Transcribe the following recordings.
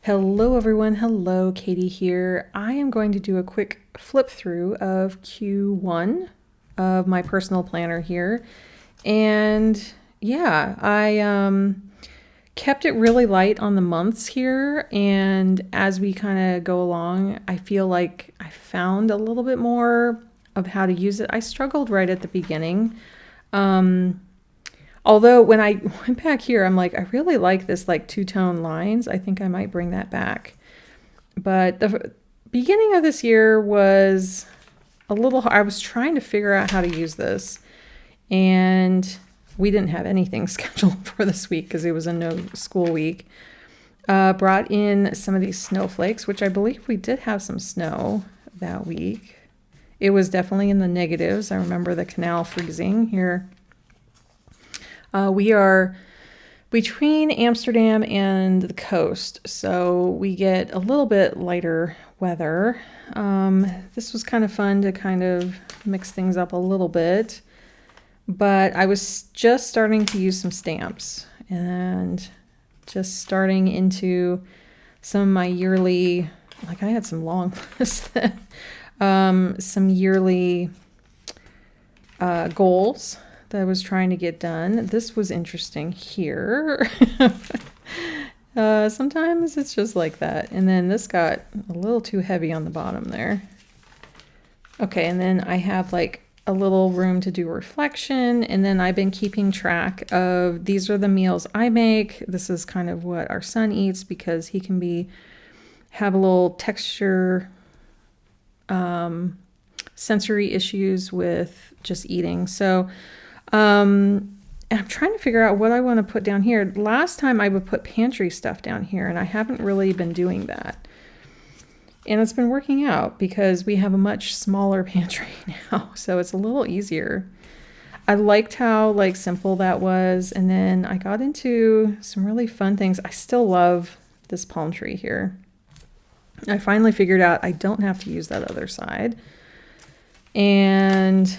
Hello everyone, hello, Katie here. I am going to do a quick flip through of Q1 of my personal planner here. And yeah, I kept it really light on the months here. And as we kind of go along, I feel like I found a little bit more of how to use it. I struggled right at the beginning. Although when I went back here, I'm like, I really like this like two-tone lines. I think I might bring that back. But the beginning of this year was a little hard. I was trying to figure out how to use this. And we didn't have anything scheduled for this week because it was a no school week. Brought in some of these snowflakes, which I believe we did have some snow that week. It was definitely in the negatives. I remember the canal freezing here. We are between Amsterdam and the coast, so we get a little bit lighter weather. This was kind of fun to kind of mix things up a little bit, but I was just starting to use some stamps and just starting into some of my yearly, like I had some long lists, some yearly goals that I was trying to get done. This was interesting here. Sometimes it's just like that. And then this got a little too heavy on the bottom there. Okay, and then I have like a little room to do reflection. And then I've been keeping track of, these are the meals I make. This is kind of what our son eats because he can have a little texture, sensory issues with just eating. So I'm trying to figure out what I want to put down here. Last time I would put pantry stuff down here, and I haven't really been doing that. And it's been working out because we have a much smaller pantry now, so it's a little easier. I liked how like simple that was, and then I got into some really fun things. I still love this palm tree here. I finally figured out I don't have to use that other side. And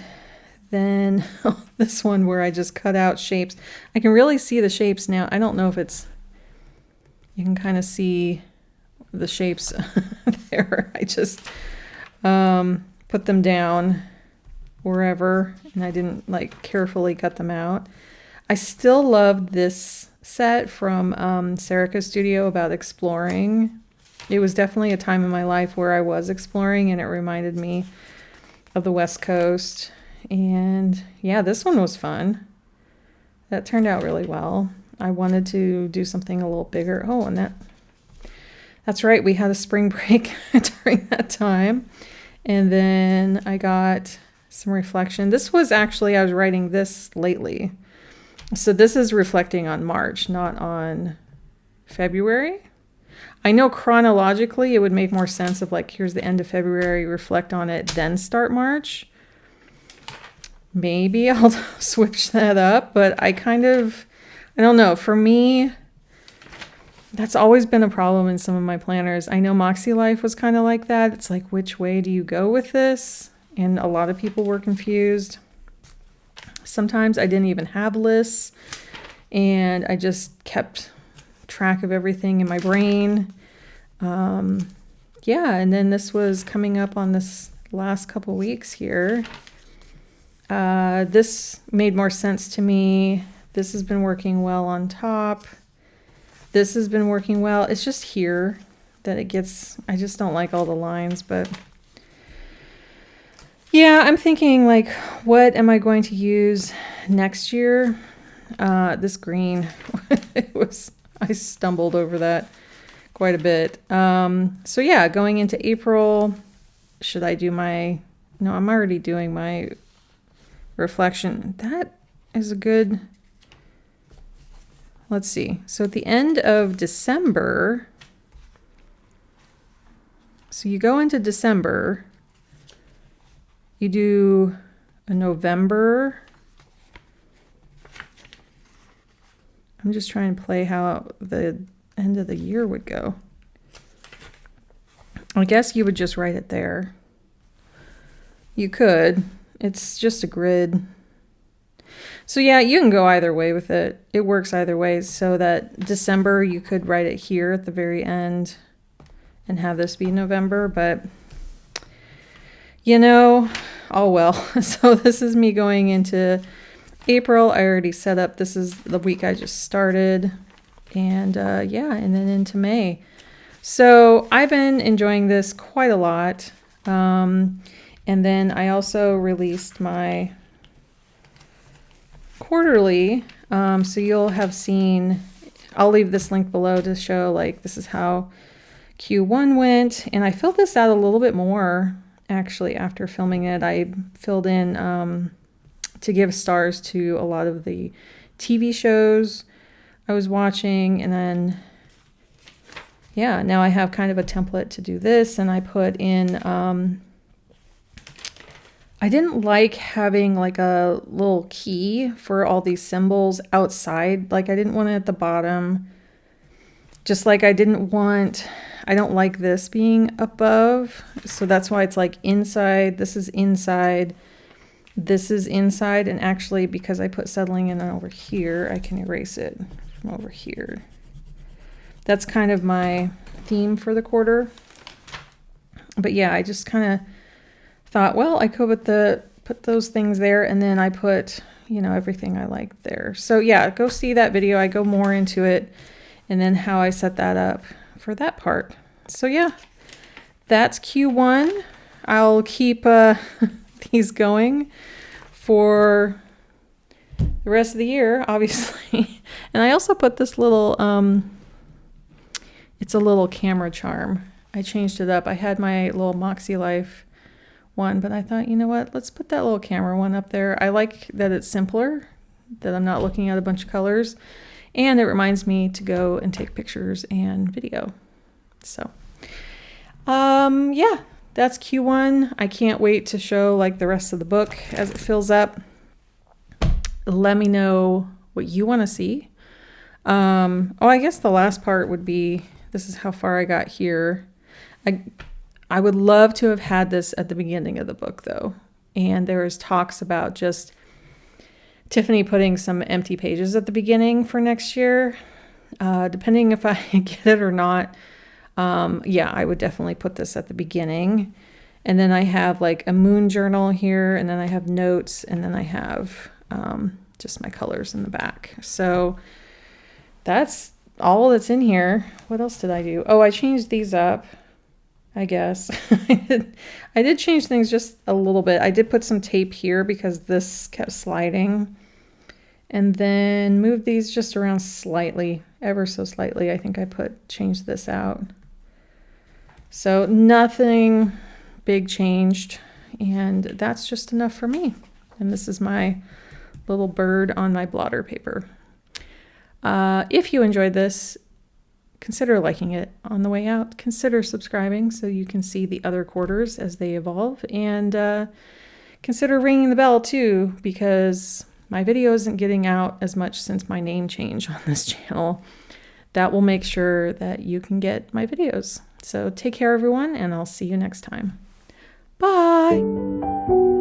then this one where I just cut out shapes. I can really see the shapes now. I don't know if you can kind of see the shapes there. I just put them down wherever, and I didn't like carefully cut them out. I still love this set from Serica Studio about exploring. It was definitely a time in my life where I was exploring, and it reminded me of the West Coast. And yeah, this one was fun. That turned out really well. I wanted to do something a little bigger. Oh, and that's right. We had a spring break during that time. And then I got some reflection. This was actually, I was writing this lately. So this is reflecting on March, not on February. I know chronologically it would make more sense of like, here's the end of February, reflect on it, then start March. Maybe I'll switch that up, but I don't know. For me, that's always been a problem in some of my planners. I know Moxie Life was kind of like that. It's like, which way do you go with this? And a lot of people were confused. Sometimes I didn't even have lists, and I just kept track of everything in my brain. Yeah, and then this was coming up on this last couple weeks here. This made more sense to me. This has been working well on top. This has been working well. It's just here that I just don't like all the lines, but yeah, I'm thinking like, what am I going to use next year? This green, I stumbled over that quite a bit. So yeah, going into April, should I do no, I'm already doing my reflection. That is a good, let's see. So at the end of December, so you go into December, you do a November. I'm just trying to play how the end of the year would go. I guess you would just write it there. You could. It's just a grid. So yeah, you can go either way with it. It works either way. So that December, you could write it here at the very end and have this be November, but you know, oh well. So this is me going into April. I already set up, this is the week I just started, and yeah, and then into May. So I've been enjoying this quite a lot. And then I also released my quarterly. So you'll have seen, I'll leave this link below to show like this is how Q1 went. And I filled this out a little bit more actually after filming it. I filled in to give stars to a lot of the TV shows I was watching. And then, yeah, now I have kind of a template to do this. And I put in, I didn't like having like a little key for all these symbols outside. Like I didn't want it at the bottom. Just like I don't like this being above. So that's why it's like inside. This is inside. This is inside. And actually, because I put settling in over here, I can erase it from over here. That's kind of my theme for the quarter. But yeah, I just kind of thought, well, I could put those things there, and then I put, you know, everything I like there. So yeah, go see that video. I go more into it, and then how I set that up for that part. So yeah, that's Q1. I'll keep these going for the rest of the year, obviously. And I also put this little, it's a little camera charm. I changed it up. I had my little Moxie Life one, but I thought, you know what, let's put that little camera one up there. I like that it's simpler, that I'm not looking at a bunch of colors, and it reminds me to go and take pictures and video. So yeah, that's Q1. I can't wait to show like the rest of the book as it fills up. Let me know what you want to see. Oh, I guess the last part would be, this is how far I got here. I would love to have had this at the beginning of the book, though. And there was talks about just Tiffany putting some empty pages at the beginning for next year. Depending if I get it or not. Yeah, I would definitely put this at the beginning. And then I have like a moon journal here, and then I have notes, and then I have just my colors in the back. So that's all that's in here. What else did I do? Oh, I changed these up, I guess. I did change things just a little bit. I did put some tape here because this kept sliding. And then move these just around slightly, ever so slightly. I think I changed this out. So nothing big changed. And that's just enough for me. And this is my little bird on my blotter paper. If you enjoyed this, consider liking it on the way out. Consider subscribing so you can see the other quarters as they evolve. And consider ringing the bell too, because my video isn't getting out as much since my name change on this channel. That will make sure that you can get my videos. So take care, everyone, and I'll see you next time. Bye!